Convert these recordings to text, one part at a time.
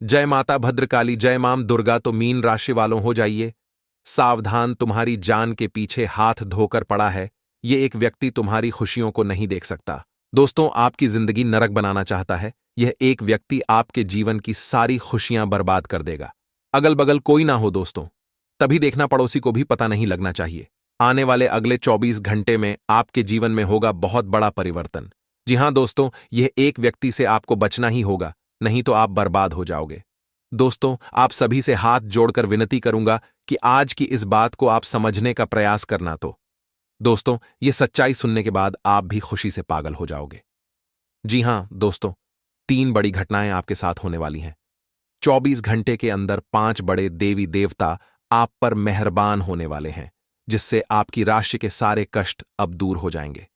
जय माता भद्रकाली, जय माम दुर्गा। तो मीन राशि वालों हो जाइए सावधान, तुम्हारी जान के पीछे हाथ धोकर पड़ा है। ये एक व्यक्ति तुम्हारी खुशियों को नहीं देख सकता। दोस्तों, आपकी जिंदगी नरक बनाना चाहता है। यह एक व्यक्ति आपके जीवन की सारी खुशियां बर्बाद कर देगा। अगल बगल कोई ना हो दोस्तों, तभी देखना पड़ोसी को भी पता नहीं लगना चाहिए। आने वाले अगले 24 घंटे में आपके जीवन में होगा बहुत बड़ा परिवर्तन। जी हां दोस्तों, यह एक व्यक्ति से आपको बचना ही होगा, नहीं तो आप बर्बाद हो जाओगे। दोस्तों, आप सभी से हाथ जोड़कर विनती करूंगा कि आज की इस बात को आप समझने का प्रयास करना। तो दोस्तों, ये सच्चाई सुनने के बाद आप भी खुशी से पागल हो जाओगे। जी हां दोस्तों, 3 बड़ी घटनाएं आपके साथ होने वाली हैं। 24 घंटे के अंदर 5 बड़े देवी देवता आप पर मेहरबान होने वाले हैं, जिससे आपकी राशि के सारे कष्ट अब दूर हो जाएंगे।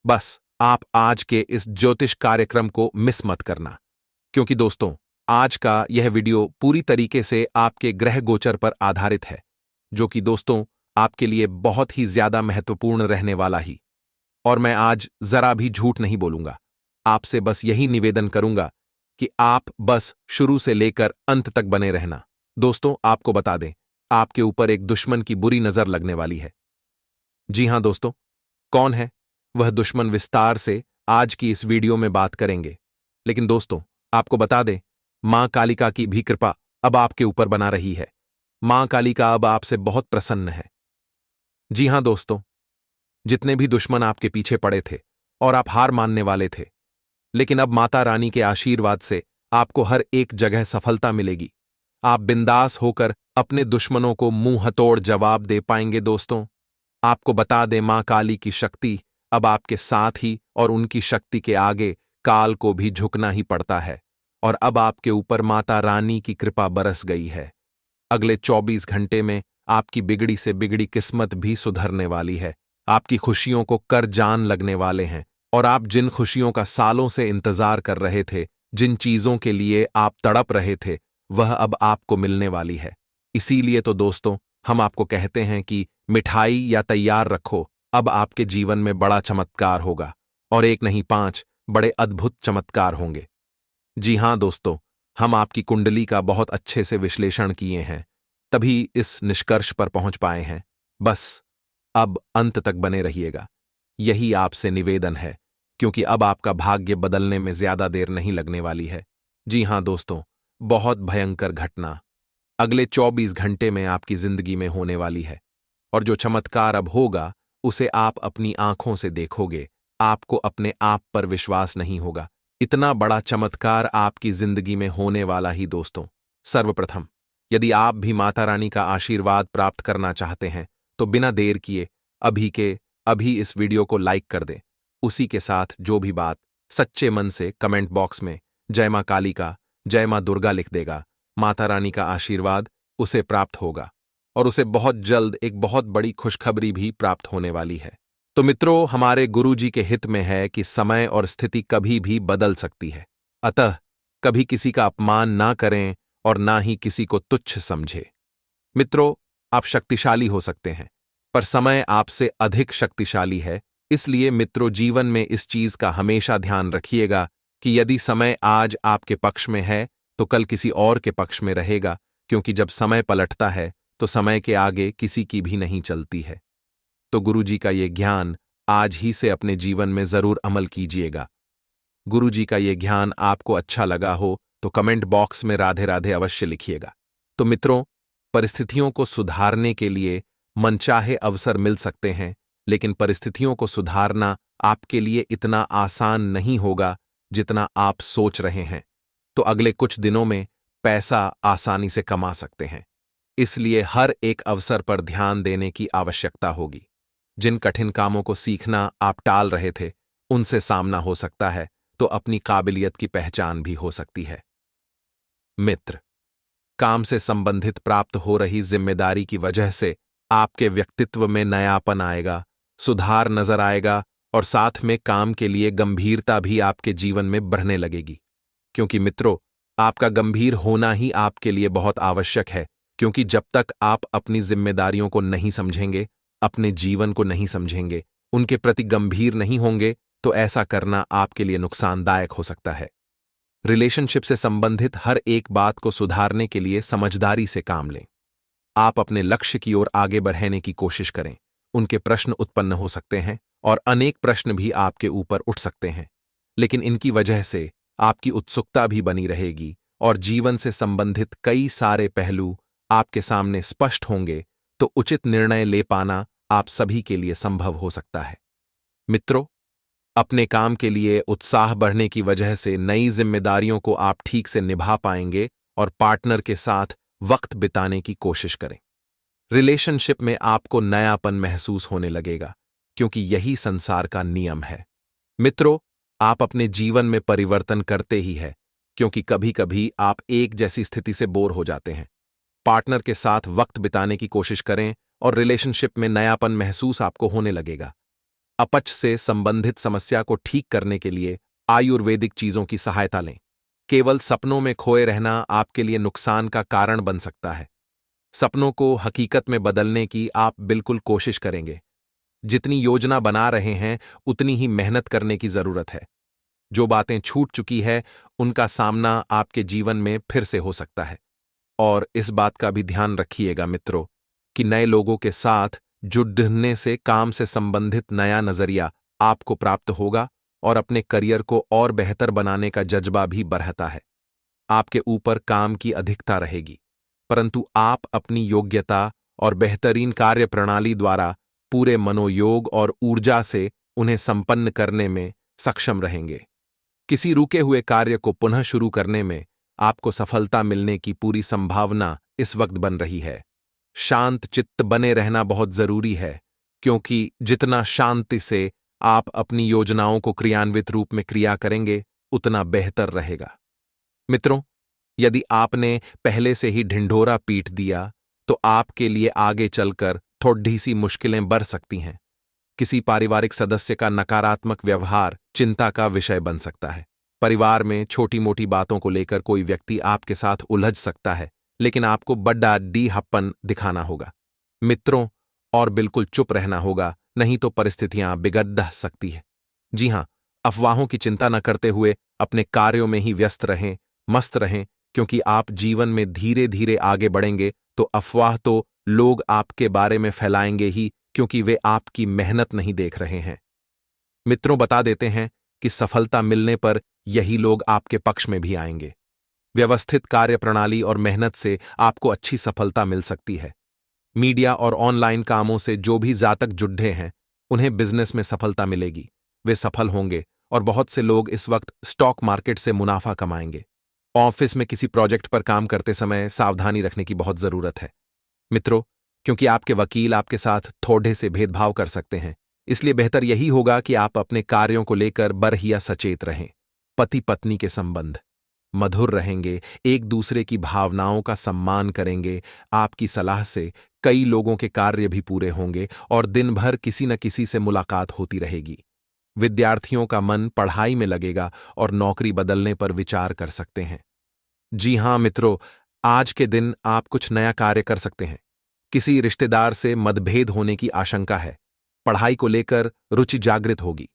बस आप आज के इस ज्योतिष कार्यक्रम को मिस मत करना, क्योंकि दोस्तों, आज का यह वीडियो पूरी तरीके से आपके ग्रह गोचर पर आधारित है, जो कि दोस्तों आपके लिए बहुत ही ज्यादा महत्वपूर्ण रहने वाला ही। और मैं आज जरा भी झूठ नहीं बोलूंगा। आपसे बस यही निवेदन करूंगा कि आप बस शुरू से लेकर अंत तक बने रहना। दोस्तों, आपको बता दें, आपके ऊपर एक दुश्मन की बुरी नजर लगने वाली है। जी हां दोस्तों, कौन है वह दुश्मन, विस्तार से आज की इस वीडियो में बात करेंगे। लेकिन दोस्तों, आपको बता दें, मां कालिका की भी कृपा अब आपके ऊपर बना रही है। मां कालिका अब आपसे बहुत प्रसन्न है। जी हां दोस्तों, जितने भी दुश्मन आपके पीछे पड़े थे और आप हार मानने वाले थे, लेकिन अब माता रानी के आशीर्वाद से आपको हर एक जगह सफलता मिलेगी। आप बिंदास होकर अपने दुश्मनों को मुंह हथौड़ जवाब दे पाएंगे। दोस्तों, आपको बता दें, मां काली की शक्ति अब आपके साथ ही, और उनकी शक्ति के आगे काल को भी झुकना ही पड़ता है। और अब आपके ऊपर माता रानी की कृपा बरस गई है। अगले 24 घंटे में आपकी बिगड़ी से बिगड़ी किस्मत भी सुधरने वाली है। आपकी खुशियों को कर जान लगने वाले हैं, और आप जिन खुशियों का सालों से इंतजार कर रहे थे, जिन चीजों के लिए आप तड़प रहे थे, वह अब आपको मिलने वाली है। इसीलिए तो दोस्तों, हम आपको कहते हैं कि मिठाई या तैयार रखो, अब आपके जीवन में बड़ा चमत्कार होगा, और एक नहीं 5 बड़े अद्भुत चमत्कार होंगे। जी हां दोस्तों, हम आपकी कुंडली का बहुत अच्छे से विश्लेषण किए हैं, तभी इस निष्कर्ष पर पहुंच पाए हैं। बस अब अंत तक बने रहिएगा, यही आपसे निवेदन है, क्योंकि अब आपका भाग्य बदलने में ज्यादा देर नहीं लगने वाली है। जी हां दोस्तों, बहुत भयंकर घटना अगले 24 घंटे में आपकी जिंदगी में होने वाली है, और जो चमत्कार अब होगा उसे आप अपनी आंखों से देखोगे। आपको अपने आप पर विश्वास नहीं होगा, इतना बड़ा चमत्कार आपकी जिंदगी में होने वाला ही। दोस्तों, सर्वप्रथम, यदि आप भी माता रानी का आशीर्वाद प्राप्त करना चाहते हैं, तो बिना देर किए अभी के अभी इस वीडियो को लाइक कर दें। उसी के साथ जो भी बात सच्चे मन से कमेंट बॉक्स में जय मां कालिका, जय मां दुर्गा लिख देगा, माता रानी का आशीर्वाद उसे प्राप्त होगा, और उसे बहुत जल्द एक बहुत बड़ी खुशखबरी भी प्राप्त होने वाली है। तो मित्रों, हमारे गुरुजी के हित में है कि समय और स्थिति कभी भी बदल सकती है, अतः कभी किसी का अपमान ना करें और ना ही किसी को तुच्छ समझे। मित्रों, आप शक्तिशाली हो सकते हैं, पर समय आपसे अधिक शक्तिशाली है। इसलिए मित्रों, जीवन में इस चीज का हमेशा ध्यान रखिएगा कि यदि समय आज आपके पक्ष में है, तो कल किसी और के पक्ष में रहेगा, क्योंकि जब समय पलटता है तो समय के आगे किसी की भी नहीं चलती है। तो गुरुजी का ये ज्ञान आज ही से अपने जीवन में जरूर अमल कीजिएगा। गुरुजी का ये ज्ञान आपको अच्छा लगा हो तो कमेंट बॉक्स में राधे राधे अवश्य लिखिएगा। तो मित्रों, परिस्थितियों को सुधारने के लिए मनचाहे अवसर मिल सकते हैं, लेकिन परिस्थितियों को सुधारना आपके लिए इतना आसान नहीं होगा जितना आप सोच रहे हैं। तो अगले कुछ दिनों में पैसा आसानी से कमा सकते हैं, इसलिए हर एक अवसर पर ध्यान देने की आवश्यकता होगी। जिन कठिन कामों को सीखना आप टाल रहे थे, उनसे सामना हो सकता है, तो अपनी काबिलियत की पहचान भी हो सकती है। मित्र, काम से संबंधित प्राप्त हो रही जिम्मेदारी की वजह से आपके व्यक्तित्व में नयापन आएगा, सुधार नजर आएगा, और साथ में काम के लिए गंभीरता भी आपके जीवन में बढ़ने लगेगी। क्योंकि मित्रों, आपका गंभीर होना ही आपके लिए बहुत आवश्यक है, क्योंकि जब तक आप अपनी जिम्मेदारियों को नहीं समझेंगे, अपने जीवन को नहीं समझेंगे, उनके प्रति गंभीर नहीं होंगे, तो ऐसा करना आपके लिए नुकसानदायक हो सकता है। रिलेशनशिप से संबंधित हर एक बात को सुधारने के लिए समझदारी से काम लें। आप अपने लक्ष्य की ओर आगे बढ़ने की कोशिश करें। उनके प्रश्न उत्पन्न हो सकते हैं और अनेक प्रश्न भी आपके ऊपर उठ सकते हैं, लेकिन इनकी वजह से आपकी उत्सुकता भी बनी रहेगी और जीवन से संबंधित कई सारे पहलू आपके सामने स्पष्ट होंगे, तो उचित निर्णय ले पाना आप सभी के लिए संभव हो सकता है। मित्रों, अपने काम के लिए उत्साह बढ़ने की वजह से नई जिम्मेदारियों को आप ठीक से निभा पाएंगे और पार्टनर के साथ वक्त बिताने की कोशिश करें। रिलेशनशिप में आपको नयापन महसूस होने लगेगा, क्योंकि यही संसार का नियम है। मित्रों, आप अपने जीवन में परिवर्तन करते ही हैं, क्योंकि कभी-कभी आप एक जैसी स्थिति से बोर हो जाते हैं। पार्टनर के साथ वक्त बिताने की कोशिश करें और रिलेशनशिप में नयापन महसूस आपको होने लगेगा। अपच से संबंधित समस्या को ठीक करने के लिए आयुर्वेदिक चीजों की सहायता लें। केवल सपनों में खोए रहना आपके लिए नुकसान का कारण बन सकता है। सपनों को हकीकत में बदलने की आप बिल्कुल कोशिश करेंगे। जितनी योजना बना रहे हैं, उतनी ही मेहनत करने की जरूरत है। जो बातें छूट चुकी है, उनका सामना आपके जीवन में फिर से हो सकता है। और इस बात का भी ध्यान रखिएगा मित्रों, कि नए लोगों के साथ जुड़ने से काम से संबंधित नया नजरिया आपको प्राप्त होगा और अपने करियर को और बेहतर बनाने का जज्बा भी बढ़ता है। आपके ऊपर काम की अधिकता रहेगी, परंतु आप अपनी योग्यता और बेहतरीन कार्य प्रणाली द्वारा पूरे मनोयोग और ऊर्जा से उन्हें संपन्न करने में सक्षम रहेंगे। किसी रुके हुए कार्य को पुनः शुरू करने में आपको सफलता मिलने की पूरी संभावना इस वक्त बन रही है। शांत चित्त बने रहना बहुत जरूरी है, क्योंकि जितना शांति से आप अपनी योजनाओं को क्रियान्वित रूप में क्रिया करेंगे, उतना बेहतर रहेगा। मित्रों, यदि आपने पहले से ही ढिंढोरा पीट दिया, तो आपके लिए आगे चलकर थोड़ी सी मुश्किलें बढ़ सकती हैं। किसी पारिवारिक सदस्य का नकारात्मक व्यवहार चिंता का विषय बन सकता है। परिवार में छोटी मोटी बातों को लेकर कोई व्यक्ति आपके साथ उलझ सकता है, लेकिन आपको बड़ा डीहप्पन दिखाना होगा मित्रों, और बिल्कुल चुप रहना होगा, नहीं तो परिस्थितियां बिगड़ सकती है। जी हां, अफवाहों की चिंता न करते हुए अपने कार्यों में ही व्यस्त रहें, मस्त रहें, क्योंकि आप जीवन में धीरे धीरे आगे बढ़ेंगे तो अफवाह तो लोग आपके बारे में फैलाएंगे ही, क्योंकि वे आपकी मेहनत नहीं देख रहे हैं। मित्रों, बता देते हैं कि सफलता मिलने पर यही लोग आपके पक्ष में भी आएंगे। व्यवस्थित कार्यप्रणाली और मेहनत से आपको अच्छी सफलता मिल सकती है। मीडिया और ऑनलाइन कामों से जो भी जातक जुड़े हैं, उन्हें बिजनेस में सफलता मिलेगी। वे सफल होंगे और बहुत से लोग इस वक्त स्टॉक मार्केट से मुनाफा कमाएंगे। ऑफिस में किसी प्रोजेक्ट पर काम करते समय सावधानी रखने की बहुत जरूरत है मित्रों, क्योंकि आपके वकील आपके साथ थोड़े से भेदभाव कर सकते हैं। इसलिए बेहतर यही होगा कि आप अपने कार्यों को लेकर बरहिया सचेत रहें। पति पत्नी के संबंध मधुर रहेंगे, एक दूसरे की भावनाओं का सम्मान करेंगे। आपकी सलाह से कई लोगों के कार्य भी पूरे होंगे और दिन भर किसी न किसी से मुलाकात होती रहेगी। विद्यार्थियों का मन पढ़ाई में लगेगा और नौकरी बदलने पर विचार कर सकते हैं। जी हां मित्रों, आज के दिन आप कुछ नया कार्य कर सकते हैं। किसी रिश्तेदार से मतभेद होने की आशंका है। पढ़ाई को लेकर रुचि जागृत होगी।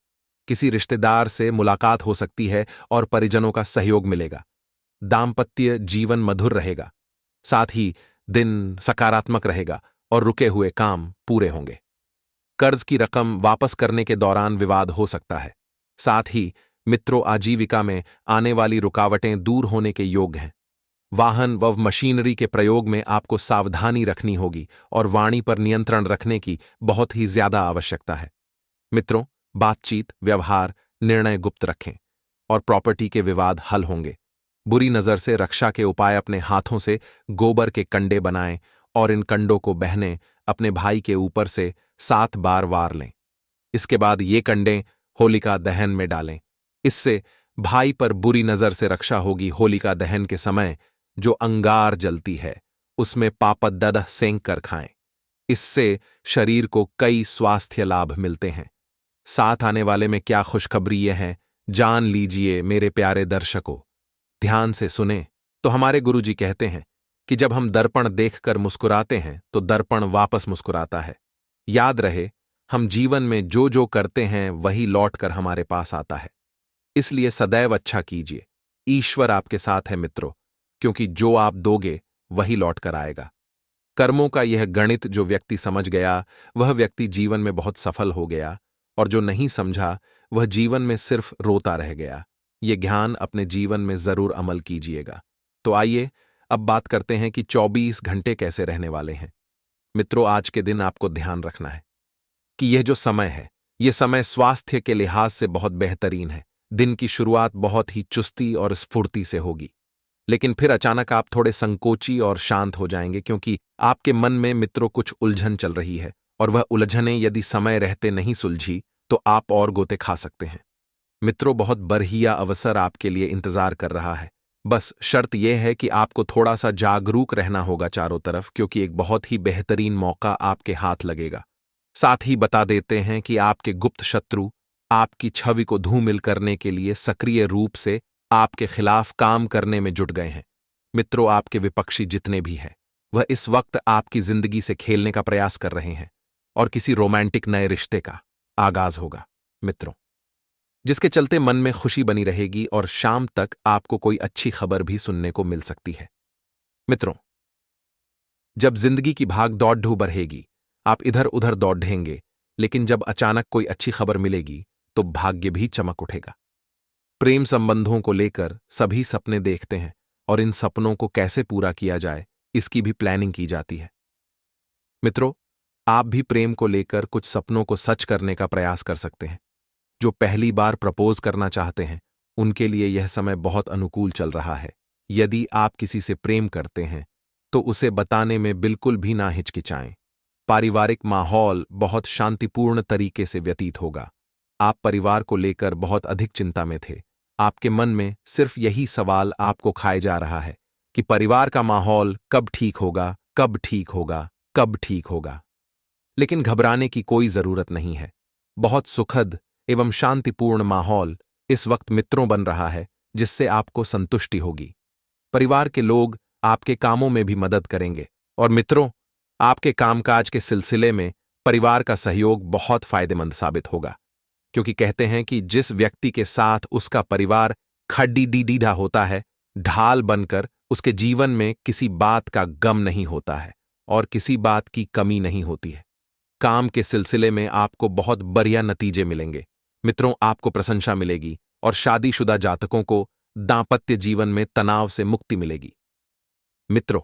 किसी रिश्तेदार से मुलाकात हो सकती है और परिजनों का सहयोग मिलेगा। दाम्पत्य जीवन मधुर रहेगा। साथ ही दिन सकारात्मक रहेगा और रुके हुए काम पूरे होंगे। कर्ज की रकम वापस करने के दौरान विवाद हो सकता है। साथ ही मित्रों, आजीविका में आने वाली रुकावटें दूर होने के योग हैं। वाहन व मशीनरी के प्रयोग में आपको सावधानी रखनी होगी और वाणी पर नियंत्रण रखने की बहुत ही ज्यादा आवश्यकता है। मित्रों, बातचीत, व्यवहार, निर्णय गुप्त रखें और प्रॉपर्टी के विवाद हल होंगे। बुरी नजर से रक्षा के उपाय अपने हाथों से गोबर के कंडे बनाएं और इन कंडों को बहने अपने भाई के ऊपर से 7 बार वार लें। इसके बाद ये कंडे होलिका दहन में डालें। इससे भाई पर बुरी नजर से रक्षा होगी। होलिका दहन के समय जो अंगार जलती है, उसमें पापद सेंक कर खाएं। इससे शरीर को कई स्वास्थ्य लाभ मिलते हैं। साथ आने वाले में क्या खुशखबरी यह है, जान लीजिए मेरे प्यारे दर्शकों। ध्यान से सुने तो हमारे गुरुजी कहते हैं कि जब हम दर्पण देखकर मुस्कुराते हैं तो दर्पण वापस मुस्कुराता है। याद रहे, हम जीवन में जो करते हैं वही लौटकर हमारे पास आता है। इसलिए सदैव अच्छा कीजिए, ईश्वर आपके साथ है मित्रों, क्योंकि जो आप दोगे वही लौट कर आएगा। कर्मों का यह गणित जो व्यक्ति समझ गया वह व्यक्ति जीवन में बहुत सफल हो गया, और जो नहीं समझा वह जीवन में सिर्फ रोता रह गया। ये ज्ञान अपने जीवन में जरूर अमल कीजिएगा। तो आइए अब बात करते हैं कि 24 घंटे कैसे रहने वाले हैं। मित्रों, आज के दिन आपको ध्यान रखना है कि यह जो समय है, यह समय स्वास्थ्य के लिहाज से बहुत बेहतरीन है। दिन की शुरुआत बहुत ही चुस्ती और स्फूर्ति से होगी, लेकिन फिर अचानक आप थोड़े संकोची और शांत हो जाएंगे, क्योंकि आपके मन में मित्रों कुछ उलझन चल रही है, और वह उलझनें यदि समय रहते नहीं सुलझी तो आप और गोते खा सकते हैं। मित्रों, बहुत बढ़िया अवसर आपके लिए इंतजार कर रहा है। बस शर्त यह है कि आपको थोड़ा सा जागरूक रहना होगा चारों तरफ, क्योंकि एक बहुत ही बेहतरीन मौका आपके हाथ लगेगा। साथ ही बता देते हैं कि आपके गुप्त शत्रु आपकी छवि को धूमिल करने के लिए सक्रिय रूप से आपके खिलाफ काम करने में जुट गए हैं। मित्रों, आपके विपक्षी जितने भी हैं वह इस वक्त आपकी जिंदगी से खेलने का प्रयास कर रहे हैं, और किसी रोमांटिक नए रिश्ते का आगाज होगा मित्रों, जिसके चलते मन में खुशी बनी रहेगी और शाम तक आपको कोई अच्छी खबर भी सुनने को मिल सकती है। मित्रों, जब जिंदगी की भाग दौड़ बढ़ेगी आप इधर उधर दौड़ेंगे, लेकिन जब अचानक कोई अच्छी खबर मिलेगी तो भाग्य भी चमक उठेगा। प्रेम संबंधों को लेकर सभी सपने देखते हैं, और इन सपनों को कैसे पूरा किया जाए इसकी भी प्लानिंग की जाती है। मित्रों, आप भी प्रेम को लेकर कुछ सपनों को सच करने का प्रयास कर सकते हैं। जो पहली बार प्रपोज करना चाहते हैं उनके लिए यह समय बहुत अनुकूल चल रहा है। यदि आप किसी से प्रेम करते हैं तो उसे बताने में बिल्कुल भी ना हिचकिचाएं। पारिवारिक माहौल बहुत शांतिपूर्ण तरीके से व्यतीत होगा। आप परिवार को लेकर बहुत अधिक चिंता में थे। आपके मन में सिर्फ यही सवाल आपको खाए जा रहा है कि परिवार का माहौल कब ठीक होगा, कब ठीक होगा, कब ठीक होगा। लेकिन घबराने की कोई जरूरत नहीं है। बहुत सुखद एवं शांतिपूर्ण माहौल इस वक्त मित्रों बन रहा है, जिससे आपको संतुष्टि होगी। परिवार के लोग आपके कामों में भी मदद करेंगे, और मित्रों, आपके कामकाज के सिलसिले में परिवार का सहयोग बहुत फायदेमंद साबित होगा, क्योंकि कहते हैं कि जिस व्यक्ति के साथ उसका परिवार खड्डी डीडीढ़ा होता है, ढाल बनकर उसके जीवन में किसी बात का गम नहीं होता है और किसी बात की कमी नहीं होती है। काम के सिलसिले में आपको बहुत बढ़िया नतीजे मिलेंगे। मित्रों, आपको प्रशंसा मिलेगी, और शादीशुदा जातकों को दांपत्य जीवन में तनाव से मुक्ति मिलेगी। मित्रों,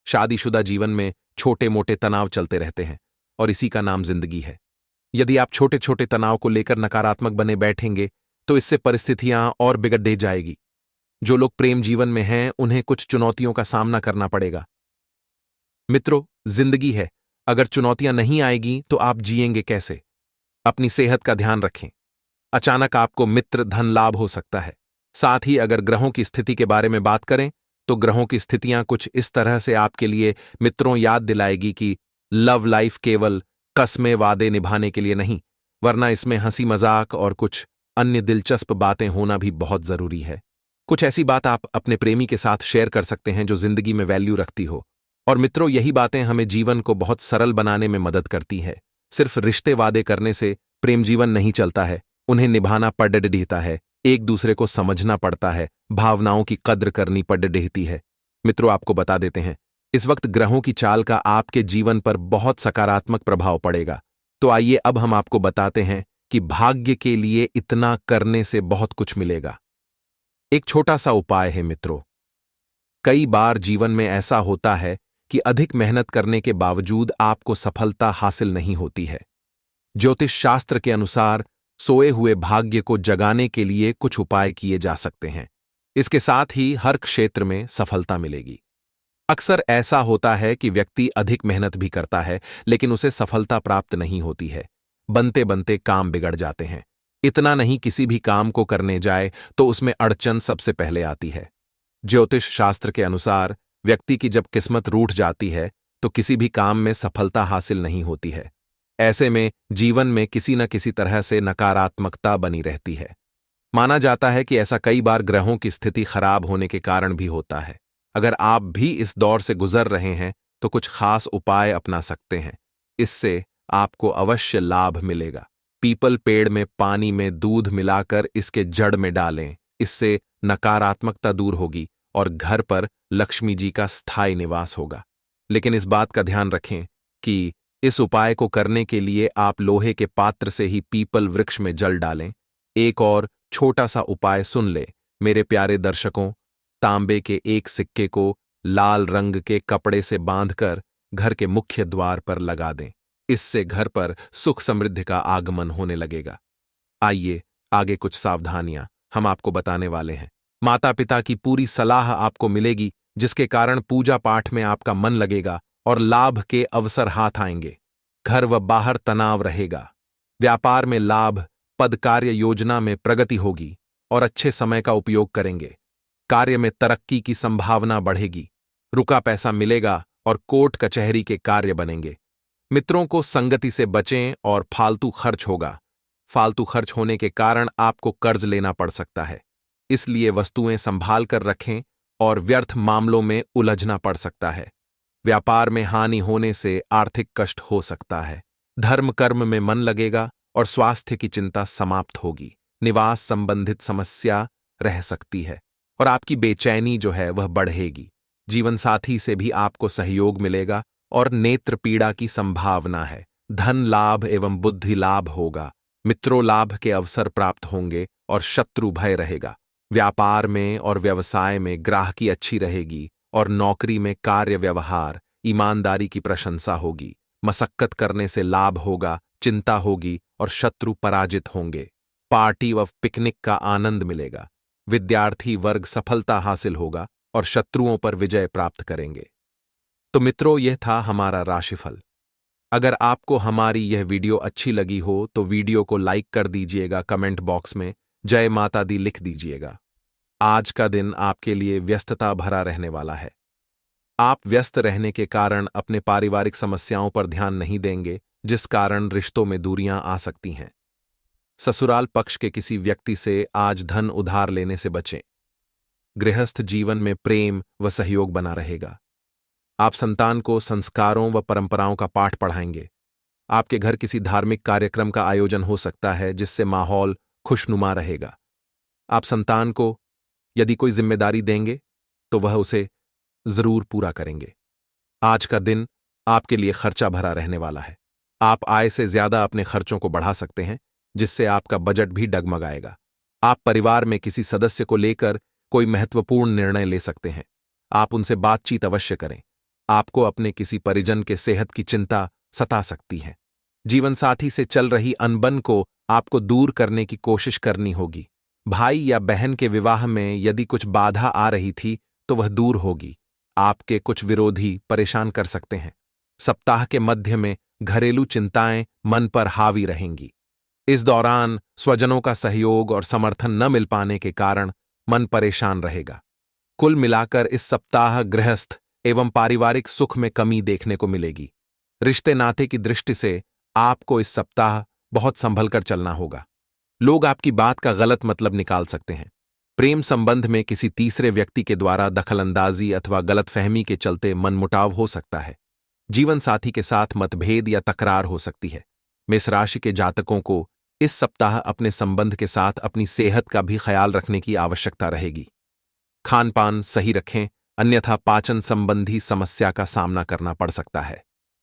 शादीशुदा जीवन में छोटे मोटे तनाव चलते रहते हैं, और इसी का नाम जिंदगी है। यदि आप छोटे छोटे तनाव को लेकर नकारात्मक बने बैठेंगे तो इससे परिस्थितियां और बिगड़ दे जाएगी। जो लोग प्रेम जीवन में हैं उन्हें कुछ चुनौतियों का सामना करना पड़ेगा। मित्रों, जिंदगी है, अगर चुनौतियां नहीं आएगी तो आप जिएंगे कैसे? अपनी सेहत का ध्यान रखें। अचानक आपको मित्र धन लाभ हो सकता है। साथ ही अगर ग्रहों की स्थिति के बारे में बात करें तो ग्रहों की स्थितियां कुछ इस तरह से आपके लिए मित्रों याद दिलाएगी कि लव लाइफ केवल कस्में वादे निभाने के लिए नहीं, वरना इसमें हंसी मजाक और कुछ अन्य दिलचस्प बातें होना भी बहुत जरूरी है। कुछ ऐसी बात आप अपने प्रेमी के साथ शेयर कर सकते हैं जो जिंदगी में वैल्यू रखती हो। और मित्रों, यही बातें हमें जीवन को बहुत सरल बनाने में मदद करती है। सिर्फ रिश्ते वादे करने से प्रेम जीवन नहीं चलता है, उन्हें निभाना पड़ देता है, एक दूसरे को समझना पड़ता है, भावनाओं की कद्र करनी पड़ देती है। मित्रों, आपको बता देते हैं इस वक्त ग्रहों की चाल का आपके जीवन पर बहुत सकारात्मक प्रभाव पड़ेगा। तो आइए अब हम आपको बताते हैं कि भाग्य के लिए इतना करने से बहुत कुछ मिलेगा। एक छोटा सा उपाय है मित्रों। कई बार जीवन में ऐसा होता है कि अधिक मेहनत करने के बावजूद आपको सफलता हासिल नहीं होती है। ज्योतिष शास्त्र के अनुसार सोए हुए भाग्य को जगाने के लिए कुछ उपाय किए जा सकते हैं। इसके साथ ही हर क्षेत्र में सफलता मिलेगी। अक्सर ऐसा होता है कि व्यक्ति अधिक मेहनत भी करता है, लेकिन उसे सफलता प्राप्त नहीं होती है। बनते बनते काम बिगड़ जाते हैं। इतना नहीं, किसी भी काम को करने जाए तो उसमें अड़चन सबसे पहले आती है। ज्योतिष शास्त्र के अनुसार व्यक्ति की जब किस्मत रूठ जाती है तो किसी भी काम में सफलता हासिल नहीं होती है। ऐसे में जीवन में किसी न किसी तरह से नकारात्मकता बनी रहती है। माना जाता है कि ऐसा कई बार ग्रहों की स्थिति खराब होने के कारण भी होता है। अगर आप भी इस दौर से गुजर रहे हैं तो कुछ खास उपाय अपना सकते हैं। इससे आपको अवश्य लाभ मिलेगा। पीपल पेड़ में पानी में दूध मिलाकर इसके जड़ में डालें, इससे नकारात्मकता दूर होगी और घर पर लक्ष्मी जी का स्थायी निवास होगा। लेकिन इस बात का ध्यान रखें कि इस उपाय को करने के लिए आप लोहे के पात्र से ही पीपल वृक्ष में जल डालें। एक और छोटा सा उपाय सुन ले मेरे प्यारे दर्शकों। तांबे के एक सिक्के को लाल रंग के कपड़े से बांधकर घर के मुख्य द्वार पर लगा दें। इससे घर पर सुख समृद्धि का आगमन होने लगेगा। आइए आगे कुछ सावधानियां हम आपको बताने वाले हैं। माता पिता की पूरी सलाह आपको मिलेगी, जिसके कारण पूजा पाठ में आपका मन लगेगा और लाभ के अवसर हाथ आएंगे। घर व बाहर तनाव रहेगा। व्यापार में लाभ, पद कार्य योजना में प्रगति होगी और अच्छे समय का उपयोग करेंगे। कार्य में तरक्की की संभावना बढ़ेगी। रुका पैसा मिलेगा और कोर्ट कचहरी के कार्य बनेंगे। मित्रों को संगति से बचें और फालतू खर्च होगा। फालतू खर्च होने के कारण आपको कर्ज लेना पड़ सकता है, इसलिए वस्तुएं संभाल कर रखें और व्यर्थ मामलों में उलझना पड़ सकता है। व्यापार में हानि होने से आर्थिक कष्ट हो सकता है। धर्म कर्म में मन लगेगा और स्वास्थ्य की चिंता समाप्त होगी। निवास संबंधित समस्या रह सकती है और आपकी बेचैनी जो है वह बढ़ेगी। जीवन साथी से भी आपको सहयोग मिलेगा और नेत्र पीड़ा की संभावना है। धन लाभ एवं बुद्धि लाभ होगा। मित्रों लाभ के अवसर प्राप्त होंगे और शत्रु भय रहेगा। व्यापार में और व्यवसाय में ग्राहकी अच्छी रहेगी और नौकरी में कार्य व्यवहार ईमानदारी की प्रशंसा होगी। मशक्कत करने से लाभ होगा, चिंता होगी और शत्रु पराजित होंगे। पार्टी व पिकनिक का आनंद मिलेगा। विद्यार्थी वर्ग सफलता हासिल होगा और शत्रुओं पर विजय प्राप्त करेंगे। तो मित्रों, यह था हमारा राशिफल। अगर आपको हमारी यह वीडियो अच्छी लगी हो तो वीडियो को लाइक कर दीजिएगा। कमेंट बॉक्स में जय माता दी लिख दीजिएगा। आज का दिन आपके लिए व्यस्तता भरा रहने वाला है। आप व्यस्त रहने के कारण अपने पारिवारिक समस्याओं पर ध्यान नहीं देंगे, जिस कारण रिश्तों में दूरियां आ सकती हैं। ससुराल पक्ष के किसी व्यक्ति से आज धन उधार लेने से बचें। गृहस्थ जीवन में प्रेम व सहयोग बना रहेगा। आप संतान को संस्कारों व परंपराओं का पाठ पढ़ाएंगे। आपके घर किसी धार्मिक कार्यक्रम का आयोजन हो सकता है, जिससे माहौल खुशनुमा रहेगा। आप संतान को यदि कोई जिम्मेदारी देंगे तो वह उसे जरूर पूरा करेंगे। आज का दिन आपके लिए खर्चा भरा रहने वाला है। आप आय से ज्यादा अपने खर्चों को बढ़ा सकते हैं, जिससे आपका बजट भी डगमगाएगा। आप परिवार में किसी सदस्य को लेकर कोई महत्वपूर्ण निर्णय ले सकते हैं। आप उनसे बातचीत अवश्य करें। आपको अपने किसी परिजन के सेहत की चिंता सता सकती है। जीवन साथी से चल रही अनबन को आपको दूर करने की कोशिश करनी होगी। भाई या बहन के विवाह में यदि कुछ बाधा आ रही थी तो वह दूर होगी। आपके कुछ विरोधी परेशान कर सकते हैं। सप्ताह के मध्य में घरेलू चिंताएं मन पर हावी रहेंगी। इस दौरान स्वजनों का सहयोग और समर्थन न मिल पाने के कारण मन परेशान रहेगा। कुल मिलाकर इस सप्ताह गृहस्थ एवं पारिवारिक सुख में कमी देखने को मिलेगी। रिश्ते नाते की दृष्टि से आपको इस सप्ताह बहुत संभल कर चलना होगा। लोग आपकी बात का गलत मतलब निकाल सकते हैं। प्रेम संबंध में किसी तीसरे व्यक्ति के द्वारा दखलंदाजी अथवा गलतफहमी के चलते मनमुटाव हो सकता है। जीवन साथी के साथ मतभेद या तकरार हो सकती है। मेष राशि के जातकों को इस सप्ताह अपने संबंध के साथ अपनी सेहत का भी ख्याल रखने की आवश्यकता रहेगी। खान पान सही रखें, अन्यथा पाचन संबंधी समस्या का सामना करना पड़ सकता है।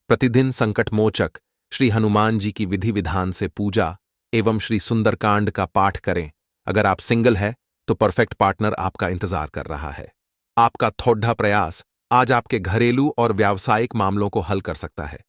प्रतिदिन संकटमोचक श्री हनुमान जी की विधि विधान से पूजा एवं श्री सुंदरकांड का पाठ करें। अगर आप सिंगल है तो परफेक्ट पार्टनर आपका इंतजार कर रहा है। आपका थोड़ा प्रयास आज आपके घरेलू और व्यावसायिक मामलों को हल कर सकता है।